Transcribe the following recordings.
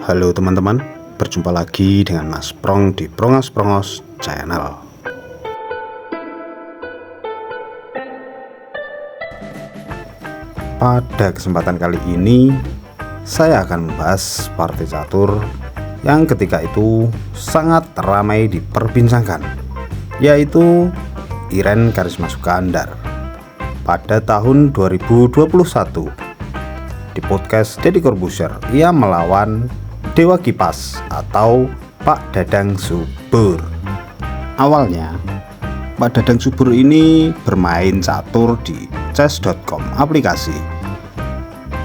Halo teman-teman, berjumpa lagi dengan Mas Prong di Prongos Channel. Pada kesempatan kali ini, saya akan membahas partai catur yang ketika itu sangat ramai diperbincangkan, yaitu Iren Karisma Sukandar. Pada tahun 2021, di podcast Deddy Corbuzier, ia melawan Dewa Kipas atau Pak Dadang Subur. Awalnya, Pak Dadang Subur ini bermain catur di chess.com aplikasi.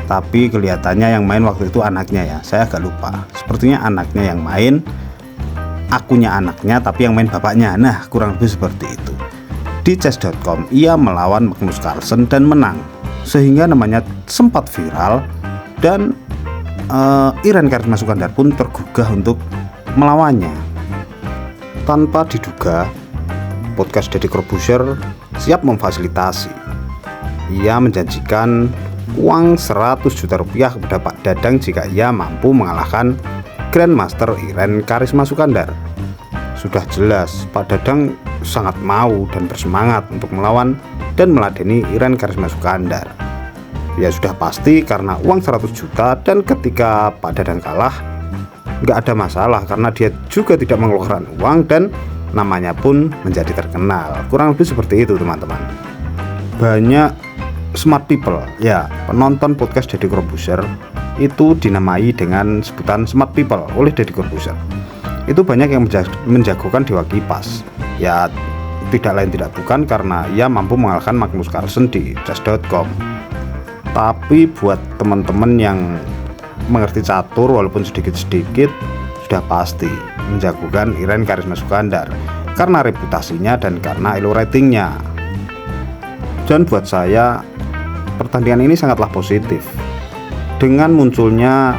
Tapi kelihatannya yang main waktu itu anaknya ya, saya agak lupa. Sepertinya anaknya yang main, akunnya anaknya tapi yang main bapaknya. Nah, kurang lebih seperti itu. Di chess.com ia melawan Magnus Carlsen dan menang, sehingga namanya sempat viral dan Iren Karisma Sukandar pun tergugah untuk melawannya. Tanpa diduga, podcast Deddy Corbuzier siap memfasilitasi. Ia menjanjikan uang 100 juta rupiah kepada Pak Dadang jika ia mampu mengalahkan Grandmaster Iren Karisma Sukandar. Sudah jelas Pak Dadang sangat mau dan bersemangat untuk melawan dan meladeni Iren Karisma Sukandar. Ya sudah pasti karena uang 100 juta, dan ketika Pak Dadang kalah nggak ada masalah karena dia juga tidak mengeluarkan uang dan namanya pun menjadi terkenal. Kurang lebih seperti itu teman-teman. Banyak smart people, ya penonton podcast Deddy Corbuzier itu dinamai dengan sebutan smart people oleh Deddy Corbuzier. Itu banyak yang menjagokan Dewa Kipas. Ya tidak lain tidak bukan karena ia mampu mengalahkan Magnus Carlsen di chess.com. Tapi buat teman-teman yang mengerti catur walaupun sedikit-sedikit, sudah pasti menjagokan Iren Karisma Sukandar karena reputasinya dan karena elo ratingnya. Dan buat saya pertandingan ini sangatlah positif. Dengan munculnya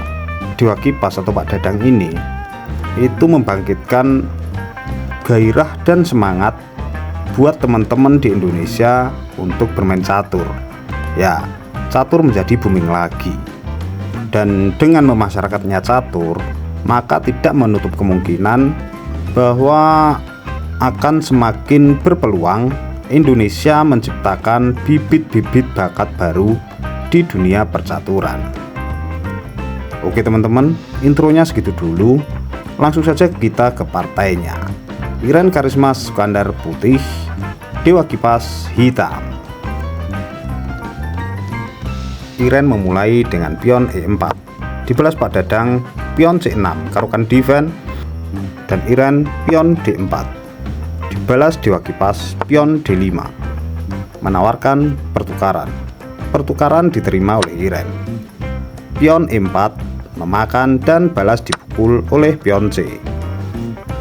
Dewa Kipas atau Pak Dadang ini, itu membangkitkan gairah dan semangat buat teman-teman di Indonesia untuk bermain catur. Ya, catur menjadi booming lagi. Dan dengan memasyarakatnya catur, maka tidak menutup kemungkinan bahwa akan semakin berpeluang Indonesia menciptakan bibit-bibit bakat baru di dunia percaturan. Oke teman-teman, intronya segitu dulu. Langsung saja kita ke partainya. Iren Karisma Sukandar putih, Dewa Kipas hitam. Iren memulai dengan pion E4, dibalas Pak Dadang pion C6 karukan defense, dan Iren pion D4, dibalas Dewa Kipas pion D5, menawarkan pertukaran. Pertukaran diterima oleh Iren. Pion E4 memakan dan balas dipukul oleh pion C.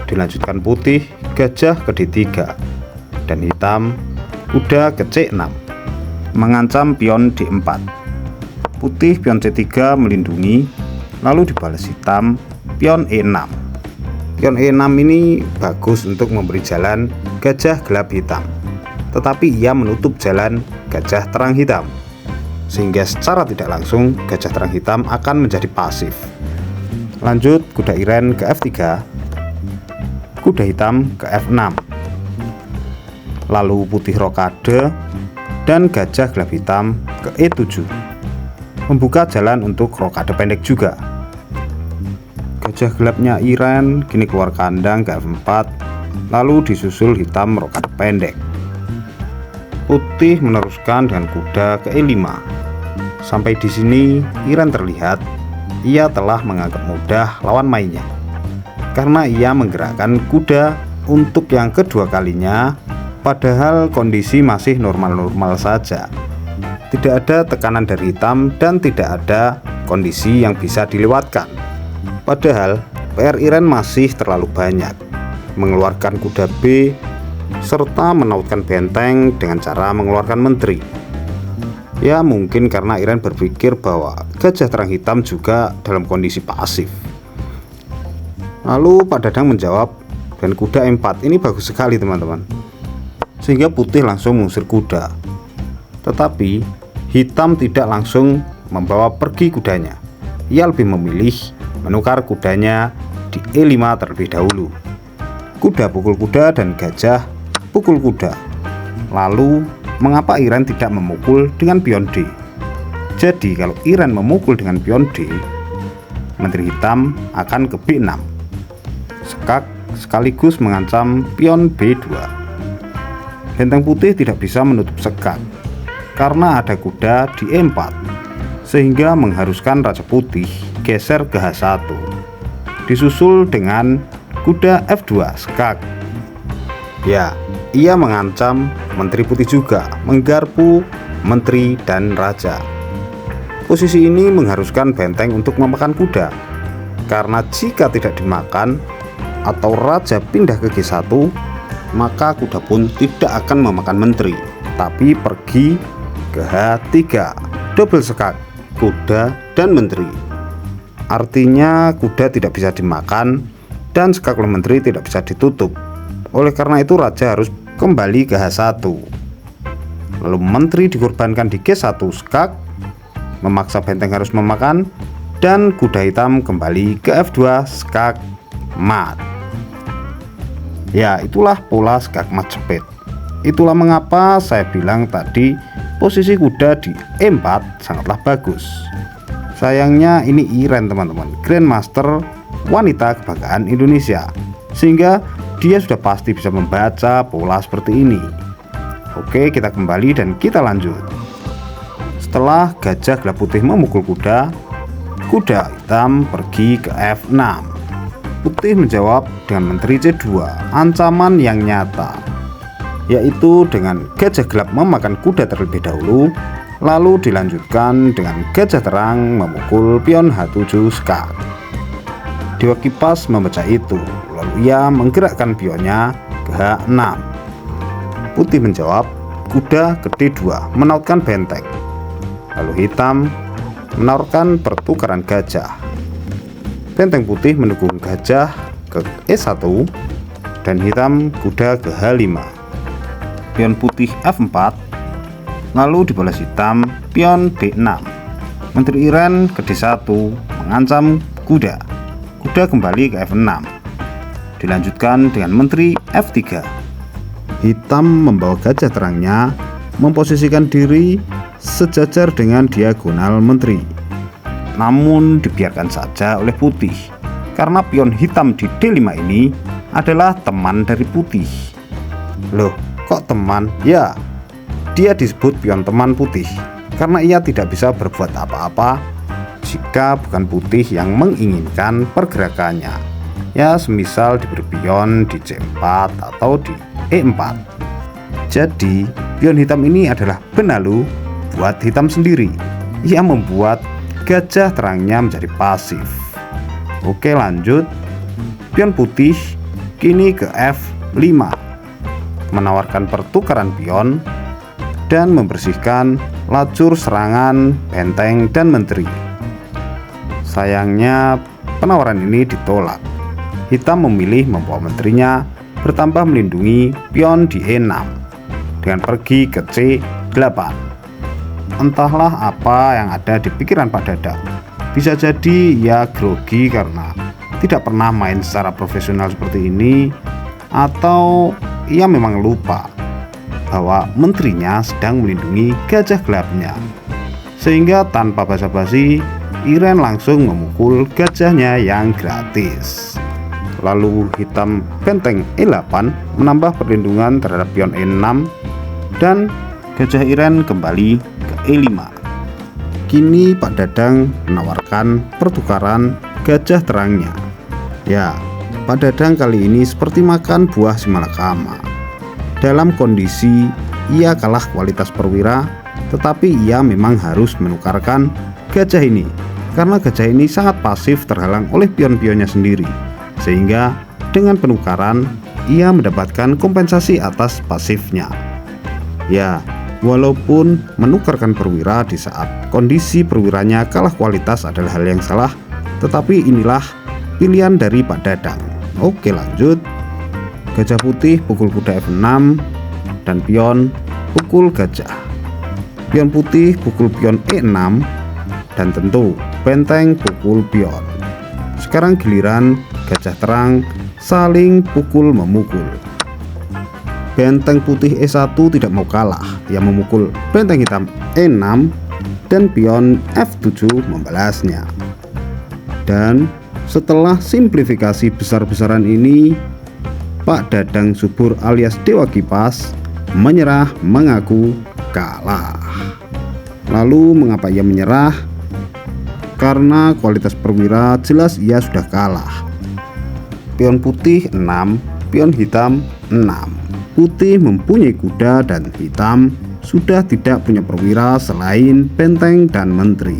Dilanjutkan putih gajah ke D3 dan hitam kuda ke C6 mengancam pion D4. Putih pion C3 melindungi, lalu dibalas hitam pion E6. Pion E6 ini bagus untuk memberi jalan gajah gelap hitam, tetapi ia menutup jalan gajah terang hitam, sehingga secara tidak langsung gajah terang hitam akan menjadi pasif. Lanjut kuda Iren ke F3, kuda hitam ke F6, lalu putih rokade dan gajah gelap hitam ke E7, membuka jalan untuk rokade pendek juga. Gajah gelapnya Iren kini keluar kandang ke F4, lalu disusul hitam rokade pendek. Putih meneruskan dengan kuda ke E5. Sampai di sini Iren terlihat ia telah menganggap mudah lawan mainnya, karena ia menggerakkan kuda untuk yang kedua kalinya, padahal kondisi masih normal-normal saja. Tidak ada tekanan dari hitam dan tidak ada kondisi yang bisa dilewatkan. Padahal PR Iren masih terlalu banyak, mengeluarkan kuda B serta menautkan benteng dengan cara mengeluarkan menteri. Ya mungkin karena Iren berpikir bahwa gajah terang hitam juga dalam kondisi pasif. Lalu Pak Dadang menjawab dan kuda E4. Ini bagus sekali teman-teman, sehingga putih langsung mengusir kuda. Tetapi hitam tidak langsung membawa pergi kudanya. Ia lebih memilih menukar kudanya di E5 terlebih dahulu. Kuda pukul kuda dan gajah pukul kuda. Lalu mengapa Iren tidak memukul dengan pion D? Jadi kalau Iren memukul dengan pion D, Menteri Hitam akan ke B6. Skak sekaligus mengancam pion B2. Benteng Putih tidak bisa menutup skak karena ada kuda di E4, sehingga mengharuskan Raja Putih geser ke H1, disusul dengan kuda F2 skak. Ya, ia mengancam Menteri Putih juga menggarpu menteri dan raja. Posisi ini mengharuskan benteng untuk memakan kuda, karena jika tidak dimakan atau raja pindah ke G1, maka kuda pun tidak akan memakan menteri, tapi pergi ke H3, double skak kuda dan menteri. Artinya kuda tidak bisa dimakan dan skak oleh menteri tidak bisa ditutup. Oleh karena itu raja harus kembali ke H1. Lalu menteri dikorbankan di G1 skak, memaksa benteng harus memakan, dan kuda hitam kembali ke F2 skak mat. Ya, itulah pola skak mat jepit. Itulah mengapa saya bilang tadi posisi kuda di E4 sangatlah bagus. Sayangnya ini Iren teman-teman, Grandmaster wanita kebanggaan Indonesia, sehingga dia sudah pasti bisa membaca pola seperti ini. Oke, kita kembali dan kita lanjut. Setelah gajah gelap putih memukul kuda, kuda hitam pergi ke F6. Putih menjawab dengan menteri C2, ancaman yang nyata, yaitu dengan gajah gelap memakan kuda terlebih dahulu, lalu dilanjutkan dengan gajah terang memukul pion H7 skak. Dewa Kipas membaca itu, lalu ia menggerakkan pionnya ke H6. Putih menjawab kuda ke D2 menautkan benteng, lalu hitam menawarkan pertukaran gajah. Benteng putih mendukung gajah ke E1 dan hitam kuda ke H5. Pion putih F4, lalu dibalas hitam pion D6. Menteri Iren ke D1 mengancam kuda. Kuda kembali ke F6. Dilanjutkan dengan menteri F3. Hitam membawa gajah terangnya memposisikan diri sejajar dengan diagonal menteri. Namun dibiarkan saja oleh putih, karena pion hitam di D5 ini adalah teman dari putih. Loh, kok teman? Ya, dia disebut pion teman putih karena ia tidak bisa berbuat apa-apa jika bukan putih yang menginginkan pergerakannya. Ya, semisal diberi pion di C4 atau di E4. Jadi pion hitam ini adalah benalu buat hitam sendiri. Ia membuat gajah terangnya menjadi pasif. Oke, lanjut. Pion putih kini ke F5, menawarkan pertukaran pion dan membersihkan lajur serangan benteng dan menteri. Sayangnya penawaran ini ditolak. Hitam memilih membawa menterinya bertambah melindungi pion di E6 dengan pergi ke C8. Entahlah apa yang ada di pikiran Pak Dadang. Bisa jadi ia grogi karena tidak pernah main secara profesional seperti ini, atau ia memang lupa bahwa menterinya sedang melindungi gajah gelapnya, sehingga tanpa basa-basi Iren langsung memukul gajahnya yang gratis. Lalu hitam benteng E8 menambah perlindungan terhadap pion E6 dan gajah Iren kembali ke E5. Kini Pak Dadang menawarkan pertukaran gajah terangnya. Ya, Pak Dadang kali ini seperti makan buah si malakama. Dalam kondisi ia kalah kualitas perwira, tetapi ia memang harus menukarkan gajah ini karena gajah ini sangat pasif terhalang oleh pion-pionnya sendiri, sehingga dengan penukaran ia mendapatkan kompensasi atas pasifnya. Ya, walaupun menukarkan perwira di saat kondisi perwiranya kalah kualitas adalah hal yang salah, tetapi inilah pilihan dari Pak Dadang. Oke, lanjut. Gajah putih pukul kuda F6 dan pion pukul gajah. Pion putih pukul pion E6 dan tentu benteng pukul pion. Sekarang giliran Gajah Terang saling pukul memukul. Benteng putih E1 tidak mau kalah, ia memukul benteng hitam E6 dan pion F7 membalasnya. Dan setelah simplifikasi besar-besaran ini, Pak Dadang Subur alias Dewa Kipas menyerah, mengaku kalah. Lalu mengapa ia menyerah? Karena kualitas perwira jelas ia sudah kalah. Pion putih 6, pion hitam 6. Putih mempunyai kuda dan hitam sudah tidak punya perwira selain benteng dan menteri.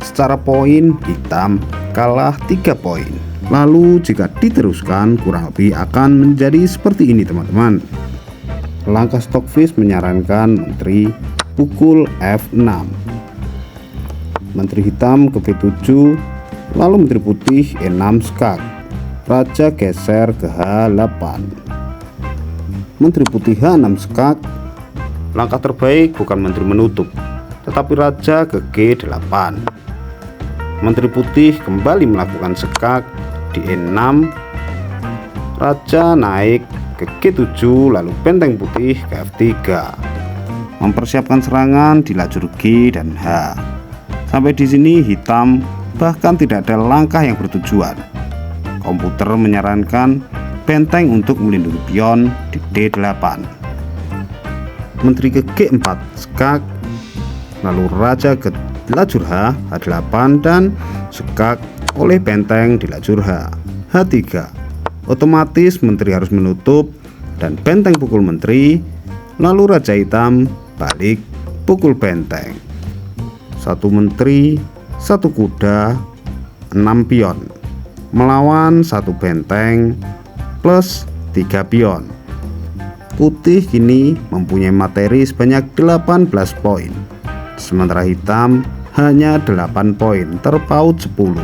Secara poin hitam kalah 3 poin. Lalu jika diteruskan kurang lebih akan menjadi seperti ini teman-teman. Langkah Stockfish menyarankan menteri pukul F6, menteri hitam ke B7, lalu menteri putih E6 skak, raja geser ke H8, menteri putih H6 skak. Langkah terbaik bukan menteri menutup, tetapi raja ke G8. Menteri putih kembali melakukan skak di E6, raja naik ke G7, lalu benteng putih ke F3, mempersiapkan serangan di lajur G dan H. Sampai di sini hitam bahkan tidak ada langkah yang bertujuan. Komputer menyarankan benteng untuk melindungi pion di D8. Menteri ke G4 skak, lalu raja ke lajur H, H8 dan skak oleh benteng di lajur H, H3. Otomatis menteri harus menutup dan benteng pukul menteri, lalu raja hitam balik pukul benteng. 1 menteri, 1 kuda, 6 pion melawan 1 benteng plus 3 pion. Putih kini mempunyai materi sebanyak 18 poin, sementara hitam hanya 8 poin, terpaut 10.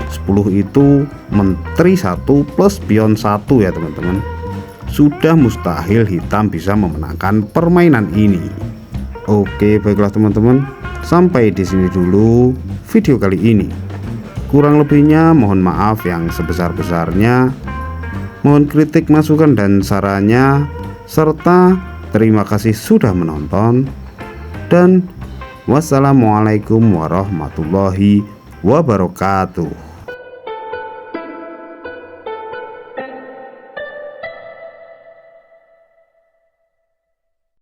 10 itu menteri 1 plus pion 1 ya teman-teman. Sudah mustahil hitam bisa memenangkan permainan ini. Oke, baiklah teman-teman, sampai di sini dulu video kali ini. Kurang lebihnya mohon maaf yang sebesar-besarnya. Mohon kritik, masukan dan sarannya, serta terima kasih sudah menonton. Dan wassalamualaikum warahmatullahi wabarakatuh.